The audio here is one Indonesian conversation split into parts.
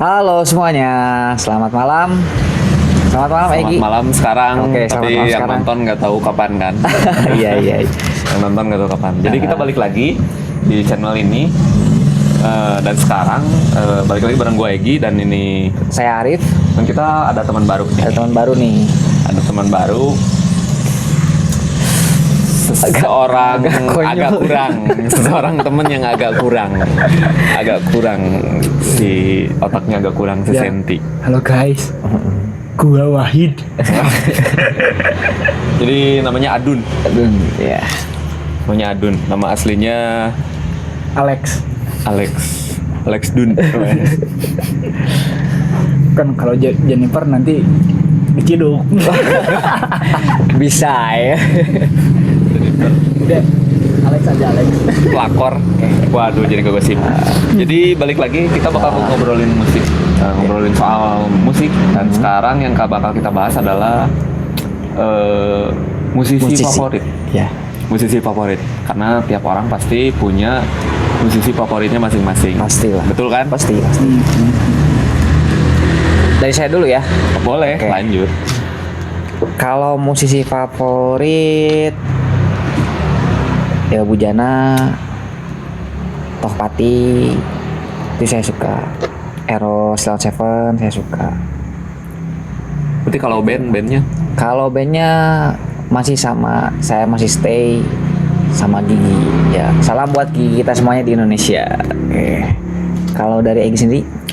Halo semuanya, selamat malam. Selamat malam Egi. Selamat malam sekarang. Oke, Tapi malam yang sekarang. nonton nggak tahu kapan kan? Iya. Yang nonton nggak tahu kapan. Jadi kita balik lagi di channel ini. Dan sekarang balik lagi bareng gue Egi dan ini. Saya Arif. Dan kita ada teman baru nih. Ada teman baru nih. Ada teman baru. Seseorang agak kurang. Seseorang temen yang agak kurang si otaknya agak kurang sesenti. Halo guys, gua Wahid. Jadi namanya Adun. Ya. Namanya Adun. Nama aslinya Alex. Alex Dun. Kan kalau Jennifer nanti diciduk. Bisa ya. Udah, Alex aja Alex. Pelakor. Waduh, jadi kegosip. Jadi balik lagi kita bakal ngobrolin musik, ngobrolin soal musik. Dan sekarang yang bakal kita bahas adalah musisi favorit. Ya. Musisi favorit. Karena tiap orang pasti punya musisi favoritnya masing-masing. Pastilah. Betul kan? Pasti. Dari saya dulu ya. Boleh, Oke. lanjut. Kalau musisi favorit ya Bujana, Tohpati itu saya suka. Eros Lawn Seven saya suka. Berarti kalau bandnya Kalau bandnya masih sama, saya masih stay sama Gigi. Ya, salam buat Gigi kita semuanya di Indonesia. Oke. Kalau dari Egi sendiri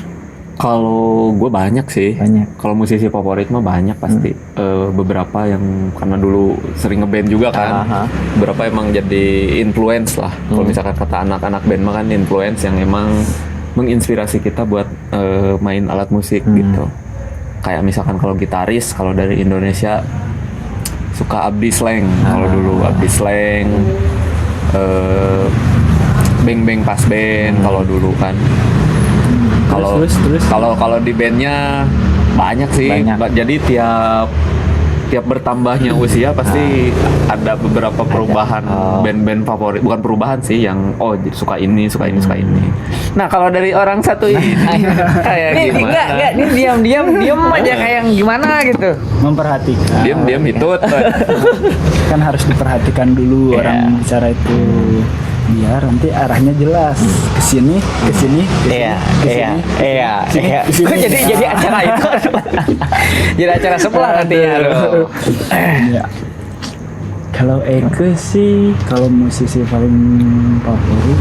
kalau gue banyak sih. banyak. Kalau musisi favorit mah banyak pasti. Beberapa yang karena dulu sering ngeband juga kan. Aha. Beberapa emang jadi influence lah. Kalau misalkan kata anak-anak band mah kan influence yang emang menginspirasi kita buat main alat musik gitu. Kayak misalkan kalau gitaris, kalau dari Indonesia suka Abdi Sleng. Kalau dulu Abdi Sleng, Beng Beng Pas Band kalau dulu kan. Terus. Kalau di bandnya banyak sih. Banyak. Jadi tiap bertambahnya usia pasti ada beberapa perubahan band-band favorit. Bukan perubahan sih, yang suka ini. Nah kalau dari orang satu ini kayak Ini gimana? enggak, ini diam aja kayak yang gimana gitu. Memperhatikan. Diam hitut. Kan harus diperhatikan dulu orang bicara itu. Biar nanti arahnya jelas. Kesini. Iya. Kesini. Kok jadi acara itu? Jadi acara sebelah nantinya. Aduh. Ya. Kalau Eke sih, kalau musisi paling favorit,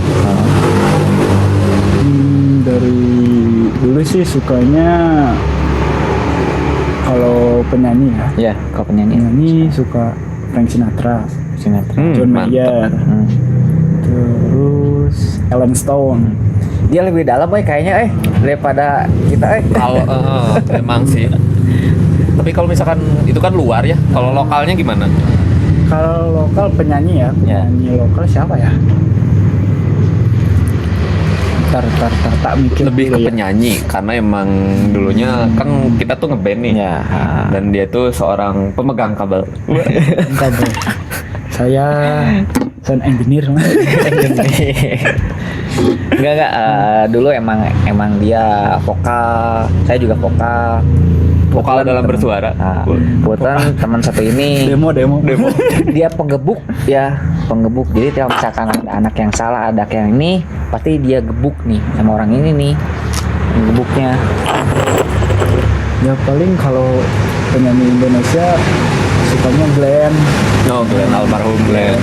dari dulu sih sukanya kalau penyanyi ya. Ya, kau penyanyi. Penyanyi suka Frank Sinatra, John Mantap. Mayer, terus Ellen Stone. Dia lebih dalam kayaknya daripada kita Kalau emang sih. Tapi kalau misalkan itu kan luar ya. Kalau lokalnya gimana? Kalau lokal penyanyi ya, penyanyi lokal siapa ya? Tar tak mikir Lebih dulu ke ya. penyanyi karena emang dulunya kan kita tuh ngeband nih. Ya. Dan dia tuh seorang pemegang kabel. Bentar, bro. Saya sound engineer. Enggak, dulu emang dia vokal, saya juga vokal. Vokal dalam bersuara. Nah, kebetulan teman satu ini demo. dia penggebuk. Jadi kalau misalkan ada anak yang salah, ada yang ini, pasti dia gebuk nih sama orang ini nih, gebuknya. Ya paling kalau penyanyi Indonesia sukanya Glenn. No, Glenn, almarhum Glenn.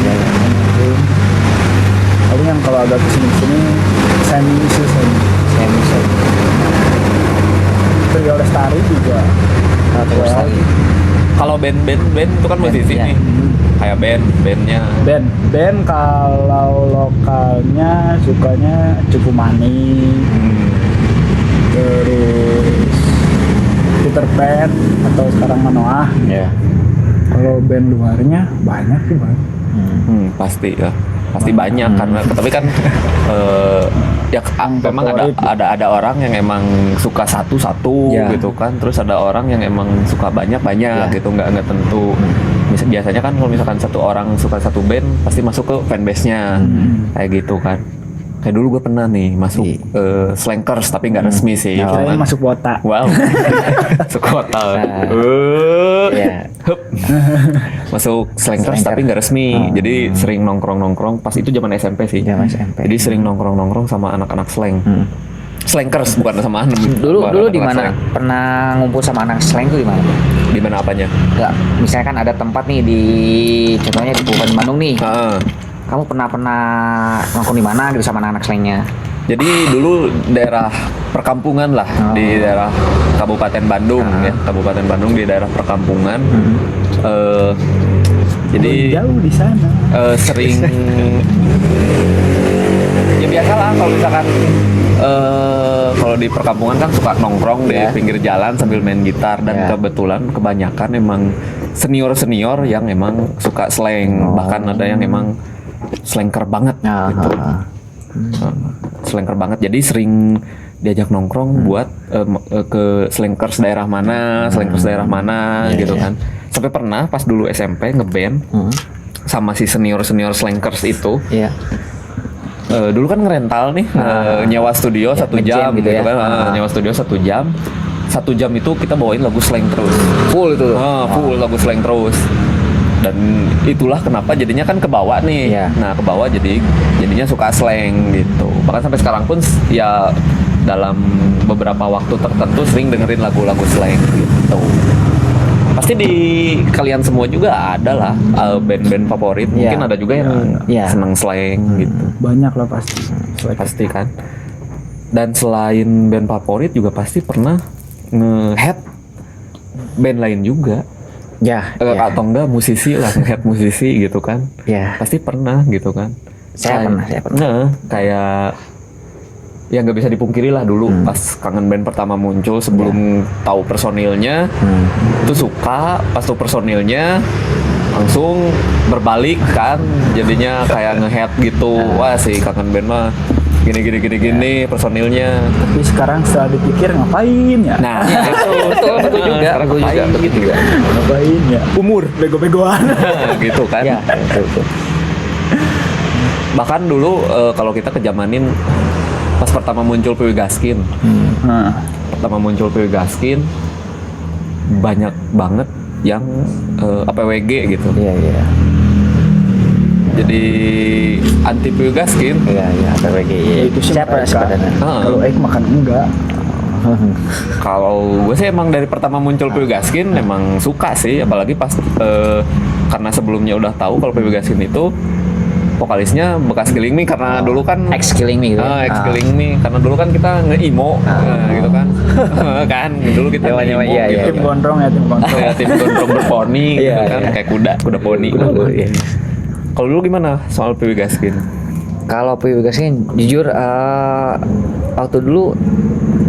Paling yang kalau agak kesini Sammy Yusuf. Saya bisa. Trio Lestari juga. Terus lagi. Kalau band itu kan musisi Band, ya. nih. Kayak bandnya. Band kalau lokalnya sukanya Cukumani, terus Peter Pan atau sekarang Manoah. Ya. Kalau band luarnya banyak sih bang. Pasti ya. Pasti banyak karena tapi kan ya memang ada orang yang emang suka satu Ya. gitu kan, terus ada orang yang emang suka banyak Ya. gitu, nggak tentu. Biasanya kan kalau misalkan satu orang suka satu band pasti masuk ke fanbase-nya kayak gitu kan. Kayak dulu gue pernah nih masuk Slankers tapi nggak resmi sih. Oh. Kirain Cuman- masuk kuota. Wow, masuk kota. Iya. Hup. Masuk Slankers Slanker. tapi nggak resmi. Jadi sering nongkrong-nongkrong. Pas itu zaman SMP sih. Zaman SMP. Jadi sering nongkrong-nongkrong sama anak-anak slang. Slankers bukan sama anak. Dulu bukan dulu anak-anak di mana? slang. Pernah ngumpul sama anak slang tuh di mana? Di mana apanya? Enggak, misalnya kan ada tempat nih di contohnya di Kabupaten Bandung nih. Heeh. Kamu pernah nongkrong di mana gitu sama anak-anak slangnya? Jadi dulu daerah perkampungan lah di daerah Kabupaten Bandung ya, Kabupaten Bandung di daerah perkampungan. Jadi Jauh di sana. sering ya biasa lah kalau misalkan kalau di perkampungan kan suka nongkrong di pinggir jalan sambil main gitar dan kebetulan kebanyakan emang senior yang emang suka slang, bahkan ada yang emang slanker banget gitu. Slanker banget, jadi sering diajak nongkrong buat ke slankers daerah mana, gitu kan. Sampai pernah pas dulu SMP ngeband sama si senior slankers itu. Iya. Dulu kan ngerental nih, nyewa studio 1 ngejam jam gitu gitu ya. kan. Nyewa studio 1 jam. 1 jam itu kita bawain lagu slang terus. Full itu. Full lagu slang terus. Dan itulah kenapa jadinya kan kebawa nih. Iya. Nah, kebawa jadinya suka slang gitu. Bahkan sampai sekarang pun ya dalam beberapa waktu tertentu sering dengerin lagu-lagu slang gitu. Pasti di kalian semua juga ada lah band-band favorit. Mungkin ada juga yang seneng slang gitu. Banyak lah pasti. Pasti kan. Dan selain band favorit juga pasti pernah nge-head band lain juga. Ya. Atau enggak musisi lah, nge-head musisi gitu kan. Ya. Pasti pernah gitu kan. Saya pernah. Nah, kayak ya nggak bisa dipungkiri lah dulu pas Kangen Band pertama muncul sebelum tahu personilnya itu suka, pas tahu personilnya langsung berbalik kan, jadinya kayak nge-head gitu. Wah sih Kangen Band mah gini personilnya. Tapi sekarang setelah dipikir ngapain ya? Nah, betul juga. Sekarang Betul juga. ngapain gitu ya. Ngapain ya? Umur bego-begoan. Gitu kan. Ya, betul. Bahkan dulu kalau kita kejamanin pas pertama muncul PW Gaskin. Nah, Pertama muncul PW Gaskin banyak banget yang APWG gitu. Iya. Jadi anti PW Gaskin. Iya, APWG. Iya. itu sih Siapa mereka. sebenarnya? Kalau Ek makan enggak. Kalau gue sih emang dari pertama muncul PW Gaskin emang suka sih, apalagi pas karena sebelumnya udah tahu kalau PW Gaskin itu vokalisnya bekas Killing Me karena dulu kan Ex Killing Me gitu. Ex Killing Me karena dulu kan kita nge-emo gitu kan. Kan dulu kita Nyewa-nyewa, nge-emo iya, gitu. Tim gondrong ya, tim gondrong. Ya, tim gondrong berponi gitu Iya, kan, iya. kayak kuda poni. Iya. Kalau dulu gimana soal PW Gaskin? Kalau PW Gaskin jujur waktu dulu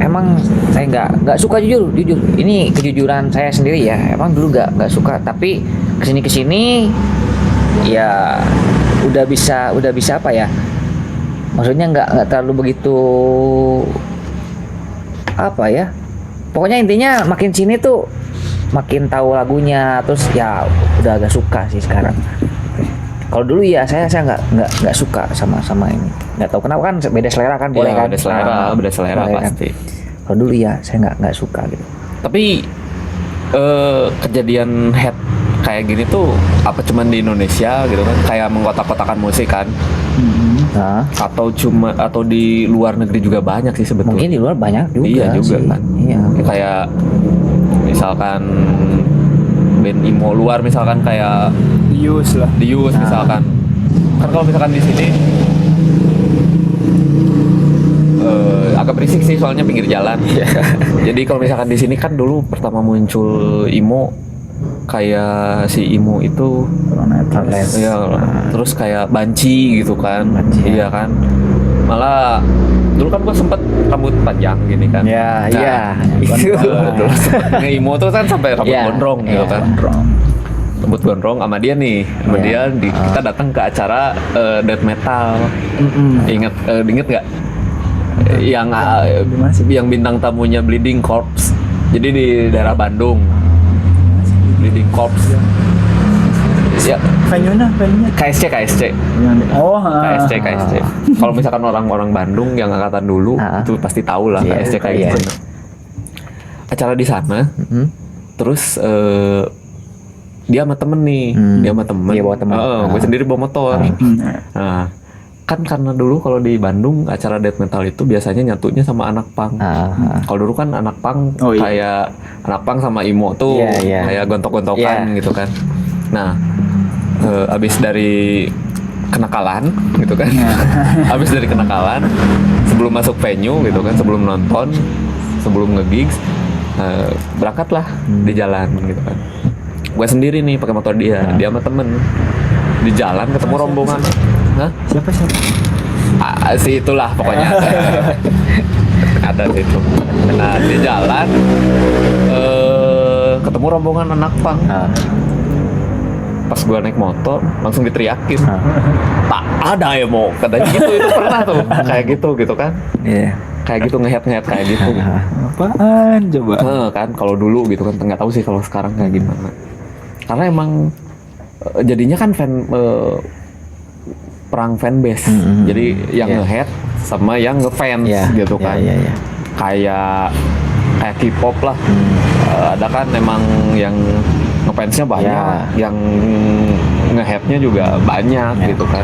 emang saya nggak suka jujur. Ini kejujuran saya sendiri ya. Emang dulu nggak suka, tapi kesini ya udah bisa apa ya? Maksudnya nggak terlalu begitu apa ya? Pokoknya intinya makin sini tuh makin tahu lagunya, terus ya udah agak suka sih sekarang. Kalau dulu ya saya nggak suka sama ini. Nggak tahu kenapa kan beda selera kan, boleh Ya, kan? beda selera boleh kan? pasti. Kalau dulu ya saya nggak suka gitu. Tapi kejadian head kayak gini tuh apa cuman di Indonesia gitu kan? Kayak mengkotak-kotakan musik kan? Nah, Atau di luar negeri juga banyak sih sebetulnya. mungkin di luar banyak juga. Iya juga sih. kan. Iya. Kayak misalkan band emo luar misalkan kayak Dius lah. Dius misalkan. Kan kalau misalkan di sini agak berisik sih soalnya pinggir jalan. Jadi kalau misalkan di sini kan dulu pertama muncul emo kayak si emo itu ya, terus kayak banci gitu kan. Banci, iya kan. Malah dulu kan gua sempet rambut panjang gini kan. Ya, Nah, iya. Terus nge-emo tuh kan sampai rambut Iya, gondrong gitu iya. kan. Rambut gondrong sama dia nih. Sama dia kita datang ke acara death metal. Ingat nggak? Yang bintang tamunya Bleeding Corpse. Jadi di daerah Bandung. Bleeding Corpse. Ya, venue-nya. KSC. Oh, KSC. Kalau misalkan orang-orang Bandung yang angkatan dulu itu pasti tahu lah Iya, KSC kayak iya. gimana. Acara di sana, terus dia sama temen nih, dia sama temen. Dia bawa temen. Gue sendiri bawa motor. Nah, kan karena dulu kalau di Bandung acara death metal itu biasanya nyatunya sama anak punk. Kalau dulu kan anak punk Oh, iya. kayak anak punk sama emo tuh Iya, iya. kayak gontok-gontokan gitu kan. Nah, abis dari kenakalan gitu kan, abis dari kenakalan sebelum masuk venue gitu kan, sebelum nonton, sebelum nge-gigs, berangkatlah di jalan gitu kan. Gue sendiri nih pakai motor dia sama temen di jalan ketemu rombongan. Hah? Siapa? Si itulah pokoknya ada situ. Nah di jalan ketemu rombongan anak punk. Pas gue naik motor langsung diteriakin, tak ada ya mau katanya gitu. Itu pernah tuh kayak gitu kan. Iya. Kayak gitu ngehead kayak gitu. Apaan coba? Kan kalau dulu gitu kan, nggak tahu sih kalau sekarang kayak gimana. Karena emang jadinya kan perang fanbase. Jadi yang nge-head sama yang ngefans gitu kan. Iya. Kayak K-pop lah. Ada kan emang yang ngefansnya banyak, yang nge-headnya juga banyak gitu kan.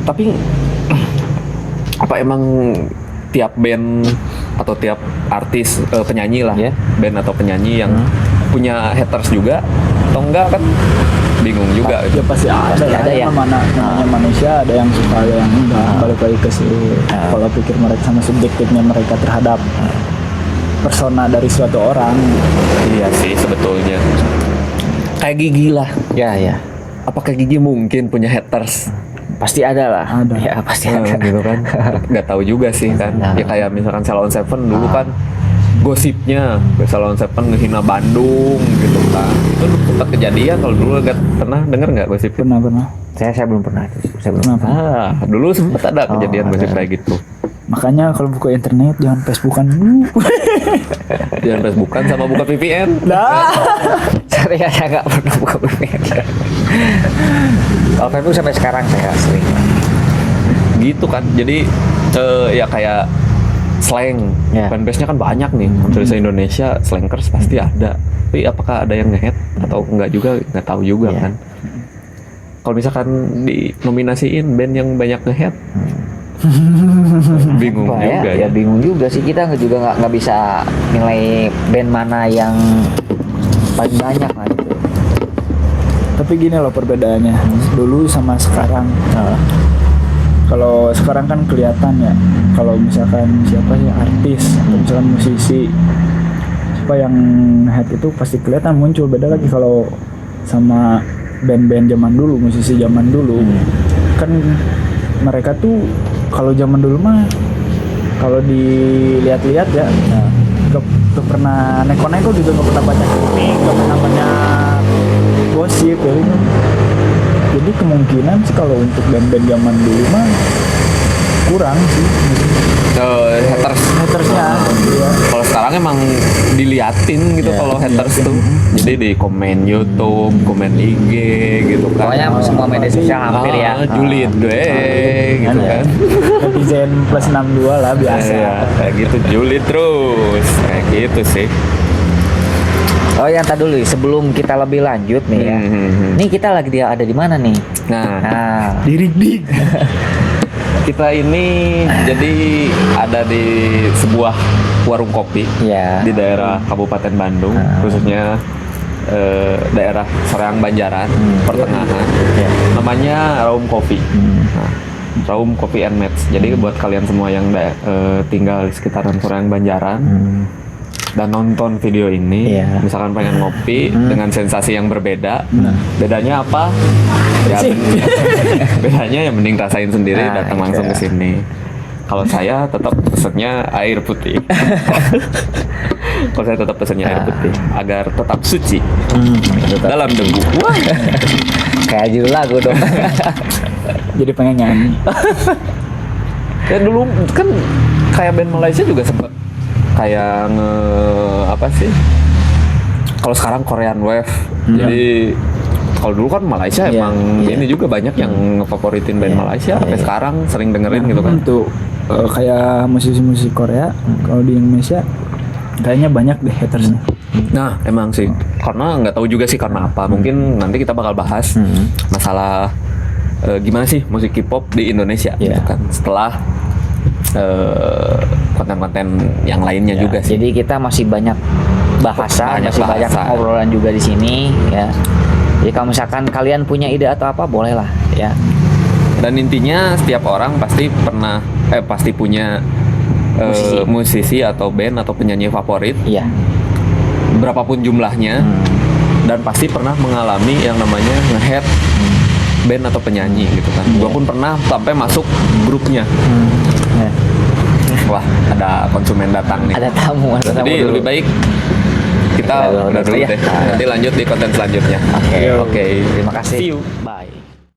Tapi apa emang tiap band atau tiap artis penyanyi lah, band atau penyanyi yang punya haters juga atau enggak kan bingung juga. Ya pasti ada ya. namanya manusia, ada yang suka, ada yang enggak. Balik lagi ke kalau pikir mereka sama subjektifnya mereka terhadap persona dari suatu orang. Iya sih sebetulnya. Kayak Gigi lah. Ya. Apakah Gigi mungkin punya haters? Pasti ada lah. Ada. Ya pasti ada. Gitu kan. Nggak tahu juga sih kan. Ya kayak misalkan Salon Seven dulu kan gosipnya Salon Seven ngehina Bandung gitu kan. Itu sempat kejadian. Kalau dulu nggak pernah denger nggak gosip? Pernah. Saya belum pernah. Kenapa? Dulu sempat ada kejadian gosip kayak gitu. Makanya kalau buka internet jangan Facebookan dulu. Jangan Facebookan sama buka VPN. Saya nggak pernah buka VPN. Kalau Facebook sampai sekarang saya sering. Gitu kan. Jadi ya kayak slang. Fanbase-nya kan banyak nih. Hampir se-Indonesia slankers pasti ada. Tapi apakah ada yang nge-head atau enggak juga nggak tahu juga kan. Kalau misalkan dinominasiin band yang banyak nge-head, bingung juga ya bingung juga sih, kita juga nggak bisa nilai band mana yang paling banyak lah itu. Tapi gini loh perbedaannya dulu sama sekarang. Kalau sekarang kan kelihatan ya, kalau misalkan siapa ya artis atau misalkan musisi siapa yang head itu pasti kelihatan muncul. Beda lagi kalau sama band-band zaman dulu, musisi zaman dulu. Kan mereka tuh kalau zaman dulu mah kalau dilihat-lihat ya gak pernah neko-neko juga, gak pernah banyak ini, gak pernah banyak gosip ya. Jadi kemungkinan sih kalau untuk band-band zaman dulu mah kurang sih hatersnya. Kalau sekarang emang diliatin gitu kalau haters tuh. Jadi di komen YouTube, komen IG gitu kan. Pokoknya semua media sosial hampir ya. Julid gue gitu kan. Netizen plus 62 lah biasa. Kayak gitu julid terus. Kayak gitu sih. Oh yang tadi dulu sebelum kita lebih lanjut nih ya. Nih kita lagi ada di mana nih? Nah. Di Rigdig. Kita ini jadi ada di sebuah warung kopi di daerah Kabupaten Bandung, khususnya daerah Soreang Banjaran, pertengahan. Namanya Raum Coffee. Nah, Raum Coffee and Mats. Jadi buat kalian semua yang tinggal di sekitaran Soreang Banjaran dan nonton video ini, misalkan pengen ngopi dengan sensasi yang berbeda, bedanya apa? Ya bedanya yang mending rasain sendiri, datang langsung ke sini. Kalau saya tetap pesennya air putih. Kalau saya tetap pesennya air putih agar tetap suci dalam debu. Kayak judul lagu dong. Jadi pengen nyanyi. Ya dulu kan kayak band Malaysia juga sempat kayak Kalau sekarang Korean Wave. Jadi kalau dulu kan Malaysia Iya, emang iya. ini juga banyak yang ngefavoritin band Malaysia. Sampai sekarang sering dengerin gitu kan. Untuk kayak musisi-musisi Korea, kalau di Indonesia kayaknya banyak deh hatersnya. Nah, emang sih. Karena nggak tahu juga sih karena apa. Mungkin nanti kita bakal bahas masalah gimana sih musik K-pop di Indonesia Iya. gitu kan. Setelah konten-konten yang lainnya Ya, juga sih. jadi kita masih banyak bahasa, Banyak masih banyak bahasa. obrolan juga di sini ya. Jadi kalau misalkan kalian punya ide atau apa boleh lah ya. Dan intinya setiap orang pasti punya musisi atau band atau penyanyi favorit, Iya. berapapun jumlahnya, dan pasti pernah mengalami yang namanya nge-head band atau penyanyi gitu kan. Gua pun pernah sampai masuk grupnya. Ya. Wah, ada konsumen datang nih. Ada tamu Jadi dulu. lebih baik kita Kita udah dulu ya. deh. Nanti lanjut di konten selanjutnya. Oke. Oke. Terima kasih. See you. Bye.